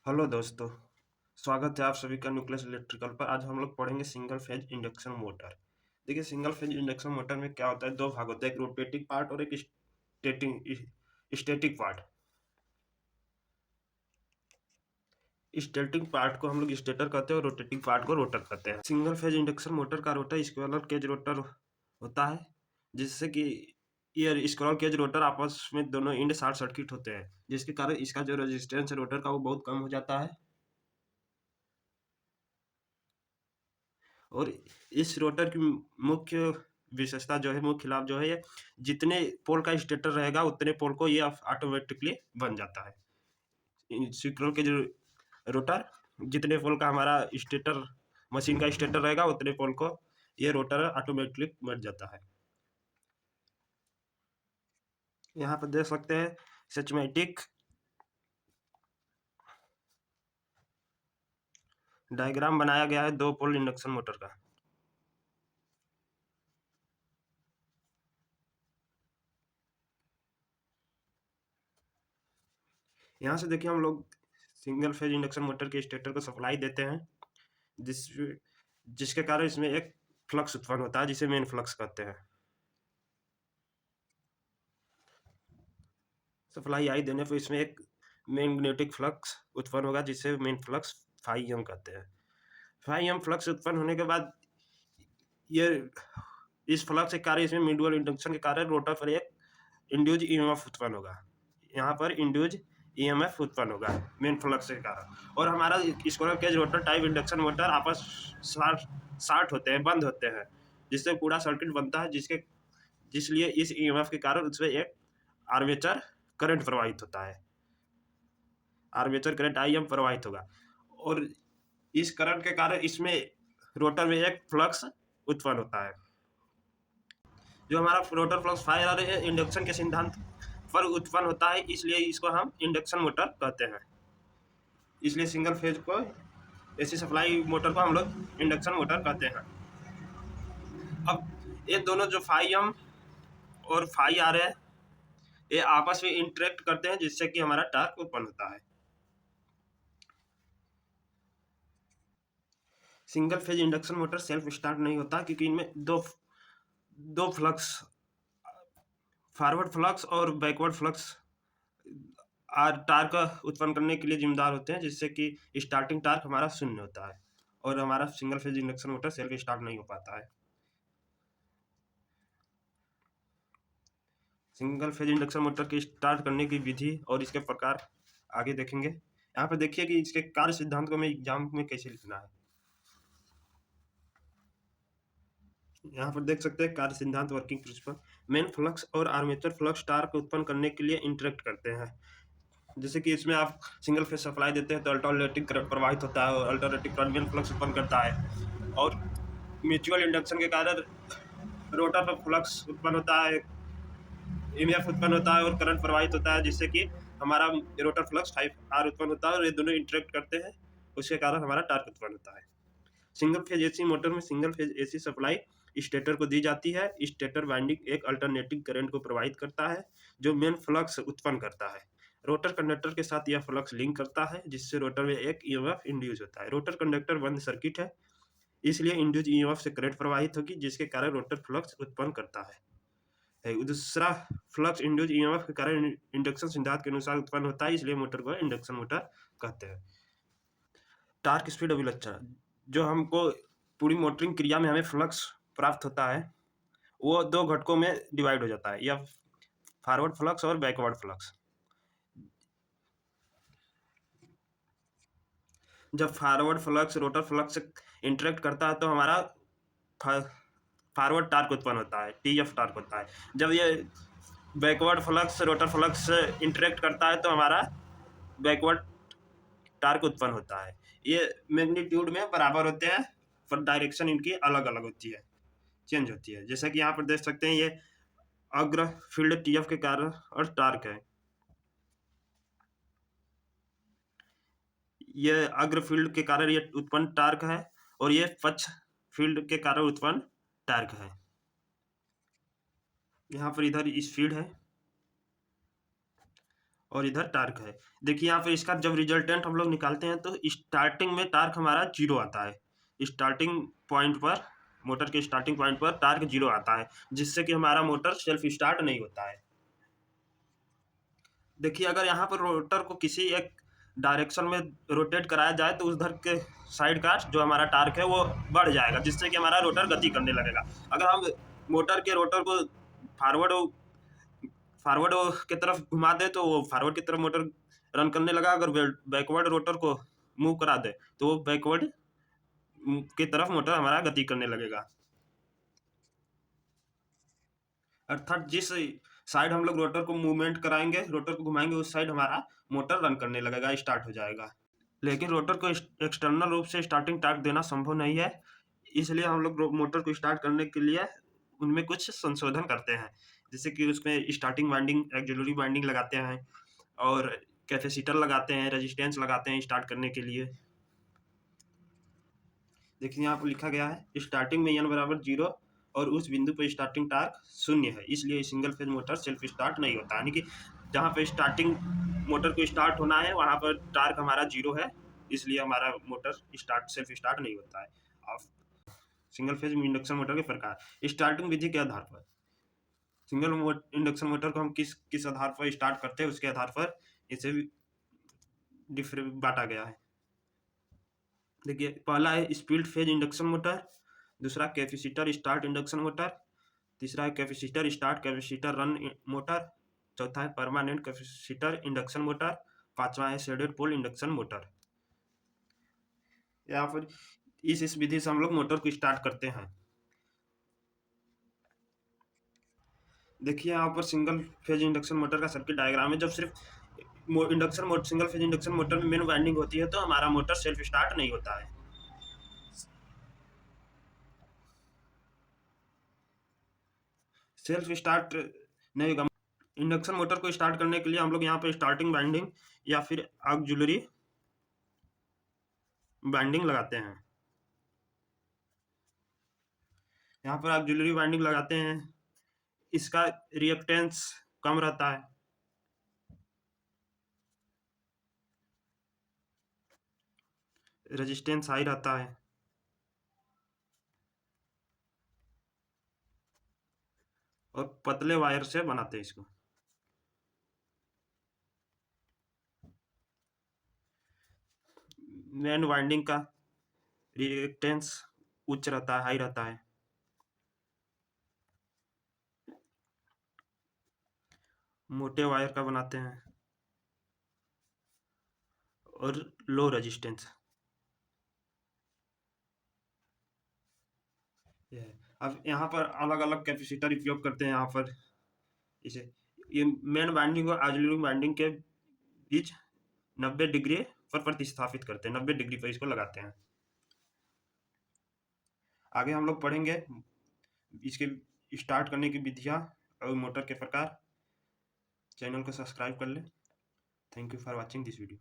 Hello दोस्तों, स्वागत है आप सभी का न्यूक्लियस इलेक्ट्रिकल पर। आज हम लोग पढ़ेंगे सिंगल फेज इंडक्शन मोटर। देखिए, सिंगल फेज इंडक्शन मोटर में क्या होता है, दो भाग होते हैं, एक रोटेटिंग पार्ट और एक स्टेटिंग स्टैटिक पार्ट। स्टैटिक पार्ट को हम लोग स्टेटर कहते हैं और रोटेटिंग पार्ट को रोटर कहते हैं। सिंगल फेज इंडक्शन मोटर का रोटर स्क्विरल केज रोटर होता है, जिससे कि ये स्क्विरल केज रोटर आपस में दोनों एंड शॉर्ट सर्किट होते हैं, जिसके कारण इसका जो रेजिस्टेंस है रोटर का वो बहुत कम हो जाता है। और इस रोटर की मुख्य विशेषता जो है, मुख्य लाभ जो है, ये जितने पोल का स्टेटर रहेगा उतने पोल को ये ऑटोमेटिकली बन जाता है। सिंक्रोन के जो रोटर, जितने पोल का हमारा स्टेटर मशीन का स्टेटर रहेगा उतने पोल को ये रोटर ऑटोमेटिकली बन जाता है। यहाँ पर देख सकते हैं सिस्टमैटिक डायग्राम बनाया गया है दो पोल इंडक्शन मोटर का। यहाँ से देखिए, हम लोग सिंगल फेज इंडक्शन मोटर के स्टेटर को सप्लाई देते हैं, जिस जिसके कारण इसमें एक फ्लक्स उत्पन्न होता है, जिसे मेन फ्लक्स कहते हैं। सप्लाई आई देने पर इसमें एक मैग्नेटिक फ्लक्स उत्पन्न होगा, जिसे मेन फ्लक्स फाई एम कहते हैं। फाई एम फ्लक्स उत्पन्न होने के बाद ये इस फ्लक्स के कारण, इसमें म्यूचुअल इंडक्शन के कारण रोटर पर एक इंड्यूज ईएमएफ उत्पन्न होगा। यहाँ पर इंड्यूज ईएमएफ उत्पन्न होगा मेन फ्लक्स के कारण। और हमारा squirrel cage rotor type induction motor आपस शार्ट शार्ट होते हैं, बंद होते हैं, जिससे पूरा सर्किट बनता है, जिसलिए इस ईएमएफ के कारण उसमें एक आर्मेचर करंट प्रवाहित होता है। आर्मेचर करंट आई एम प्रवाहित होगा, और इस करंट के कारण इसमें रोटर में एक फ्लक्स उत्पन्न होता है। जो हमारा रोटर फ्लक्स फायर इंडक्शन के सिद्धांत पर उत्पन्न होता है, इसलिए इसको हम इंडक्शन मोटर कहते हैं। इसलिए सिंगल फेज को एसी सप्लाई मोटर को हम लोग इंडक्शन मोटर कहते हैं। अब ये दोनों जो फाई एम और फाई आर है, ये आपस में इंटरेक्ट करते हैं, जिससे कि हमारा टार्क उत्पन्न होता है। Single phase induction motor self start नहीं होता, क्योंकि इनमें दो दो फ्लक्स, फॉरवर्ड फ्लक्स और बैकवर्ड फ्लक्स टार्क उत्पन्न करने के लिए जिम्मेदार होते हैं, जिससे कि स्टार्टिंग टार्क हमारा शून्य होता है, और हमारा single phase induction motor self start नहीं हो पाता है। सिंगल फेज इंडक्शन मोटर के स्टार्ट करने की विधि और इसके प्रकार आगे देखेंगे। यहाँ पर देखिए कि इसके कार्य सिद्धांत को हमें एग्जाम में कैसे लिखना है। यहाँ पर देख सकते हैं कार्य सिद्धांत, वर्किंग प्रिंसिपल। मेन फ्लक्स और आर्मेचर फ्लक्स टार्क उत्पन्न करने के लिए इंटरेक्ट करते हैं। जैसे कि इसमें आप सिंगल फेज सप्लाई देते हैं तो अल्टरनेटिंग करंट प्रवाहित होता है, और अल्टरनेटिंग करंट मेन फ्लक्स उत्पन्न करता है। और म्यूचुअल इंडक्शन के कारण रोटर पर फ्लक्स उत्पन्न होता है, ईएमएफ उत्पन्न होता है और करंट प्रवाहित होता है, जिससे कि हमारा रोटर फ्लक्स टाइप आर उत्पन्न होता है, और ये दोनों इंटरेक्ट करते हैं, उसके कारण हमारा टार्क उत्पन्न होता है। सिंगल फेज एसी मोटर में single phase AC supply stator को दी जाती है। स्टेटर वाइंडिंग एक अल्टरनेटिंग करंट को प्रवाहित करता है, जो मेन फ्लक्स उत्पन्न करता है। रोटर कंडक्टर के साथ यह फ्लक्स लिंक करता है, जिससे रोटर में एक ईएमएफ इंड्यूस होता है। रोटर कंडक्टर बंद सर्किट है, इसलिए इंड्यूस ईएमएफ से करंट प्रवाहित होगी, जिसके कारण रोटर फ्लक्स उत्पन्न करता है। दूसरा, फ्लक्स इंड्यूस ईएमएफ के कारण इंडक्शन सिद्धांत के अनुसार उत्पन्न होता है, इसलिए मोटर को इंडक्शन मोटर कहते हैं। टार्क स्पीड अभिलक्षण, जो हमको पूरी मोटरिंग क्रिया में हमें फ्लक्स प्राप्त होता है, वो दो घटकों में डिवाइड हो जाता है, या फॉरवर्ड फ्लक्स और बैकवर्ड फ्लक्स। जब फॉरवर्ड फ्लक्स रोटर फ्लक्स से इंटरेक्ट करता है तो हमारा फॉरवर्ड टार्क उत्पन्न होता है, टीएफ टार्क होता है। जब ये बैकवर्ड फ्लक्स रोटर फ्लक्स से इंटरेक्ट करता है तो हमारा बैकवर्ड टार्क उत्पन्न होता है। ये मैग्नीट्यूड में बराबर होते हैं, पर डायरेक्शन इनकी अलग अलग होती है, चेंज होती है। जैसा कि यहाँ पर देख सकते हैं, ये अग्र फील्ड टीएफ के कारण और टार्क है। ये अग्र फील्ड के कारण ये उत्पन्न टार्क है, और ये पक्ष फील्ड के कारण उत्पन्न टार्क है। यहाँ पर इधर इस फील्ड है, और इधर टार्क है। देखिए यहाँ पे इसका जब रिजल्टेंट हम लोग निकालते हैं तो स्टार्टिंग में टार्क हमारा 0 आता है। स्टार्टिंग पॉइंट पर, मोटर के स्टार्टिंग पॉइंट पर टार्क 0 आता है, जिससे कि हमारा मोटर सेल्फ स्टार्ट नहीं होता है। देखिए अगर यहाँ पर रोटर को किसी एक डायरेक्शन में रोटेट कराया जाए तो उधर के साइड का जो हमारा टार्क है वो बढ़ जाएगा, जिससे कि हमारा रोटर गति करने लगेगा। अगर हम मोटर के रोटर को फॉरवर्ड फॉरवर्ड की तरफ घुमा दे तो वो फॉरवर्ड की तरफ मोटर रन करने लगा। अगर बैकवर्ड रोटर को मूव करा दे तो वो बैकवर्ड की तरफ मोटर हमारा गति करने लगेगा। अर्थात जिस साइड हम लोग रोटर को मूवमेंट कराएंगे, रोटर को घुमाएंगे, उस साइड हमारा मोटर रन करने लगेगा, स्टार्ट हो जाएगा। लेकिन रोटर को एक्सटर्नल रूप से स्टार्टिंग टॉर्क देना संभव नहीं है, इसलिए हम लोग मोटर को स्टार्ट करने के लिए उनमें कुछ संशोधन करते हैं, जैसे कि उसमें स्टार्टिंग वाइंडिंग, ऑक्सिलरी वाइंडिंग लगाते हैं और कैपेसिटर लगाते हैं, रेजिस्टेंस लगाते हैं स्टार्ट करने के लिए। देखिए यहाँ पर लिखा गया है स्टार्टिंग में n बराबर 0 और उस बिंदु पर स्टार्टिंग टार्क 0 है, इसलिए single phase motor self start नहीं होता। यानी कि जहाँ पे स्टार्टिंग मोटर को स्टार्ट होना है वहाँ पर टार्क हमारा 0 है, इसलिए हमारा मोटर सेल्फ स्टार्ट नहीं होता है। अब सिंगल फेज इंडक्शन मोटर के प्रकार स्टार्टिंग विधि के आधार पर, सिंगल इंडक्शन मोटर को हम किस आधार पर स्टार्ट करते हैं उसके आधार पर इसे डिफरेंट बांटा गया है। देखिए पहला है स्पीड फेज इंडक्शन मोटर, दूसरा कैपेसिटर स्टार्ट इंडक्शन मोटर, तीसरा है capacitor start capacitor run motor, चौथा है परमानेंट कैपेसिटर इंडक्शन मोटर, पांचवा है शेडेड पोल इंडक्शन मोटर। यहाँ पर इस विधि से हम लोग मोटर को स्टार्ट करते हैं। देखिए यहाँ पर सिंगल फेज इंडक्शन मोटर का सर्किट डायग्राम है। जब सिर्फ सिंगल फेज इंडक्शन मोटर में मेन वाइंडिंग होती है तो हमारा मोटर सेल्फ स्टार्ट नहीं होता है। सेल्फ स्टार्ट नहीं होगा। इंडक्शन मोटर को स्टार्ट करने के लिए हम लोग यहाँ पे स्टार्टिंग वाइंडिंग या फिर ऑक्सिलरी वाइंडिंग लगाते हैं। यहाँ पर ऑक्सिलरी वाइंडिंग लगाते हैं, इसका रिएक्टेंस कम रहता है, रेजिस्टेंस हाई रहता है और पतले वायर से बनाते हैं इसको। मेन वाइंडिंग का रिएक्टेंस उच्च रहता है, हाई रहता है। मोटे वायर का बनाते हैं और लो रेजिस्टेंस। अब यहाँ पर अलग अलग कैपेसिटर उपयोग करते हैं। यहाँ पर इसे ये मेन वाइंडिंग और ऑक्सिलरी वाइंडिंग के बीच 90 डिग्री पर प्रतिस्थापित करते हैं, 90 डिग्री पर इसको लगाते हैं। आगे हम लोग पढ़ेंगे इसके स्टार्ट करने की विधियाँ और मोटर के प्रकार। चैनल को सब्सक्राइब कर ले। Thank you for watching this video.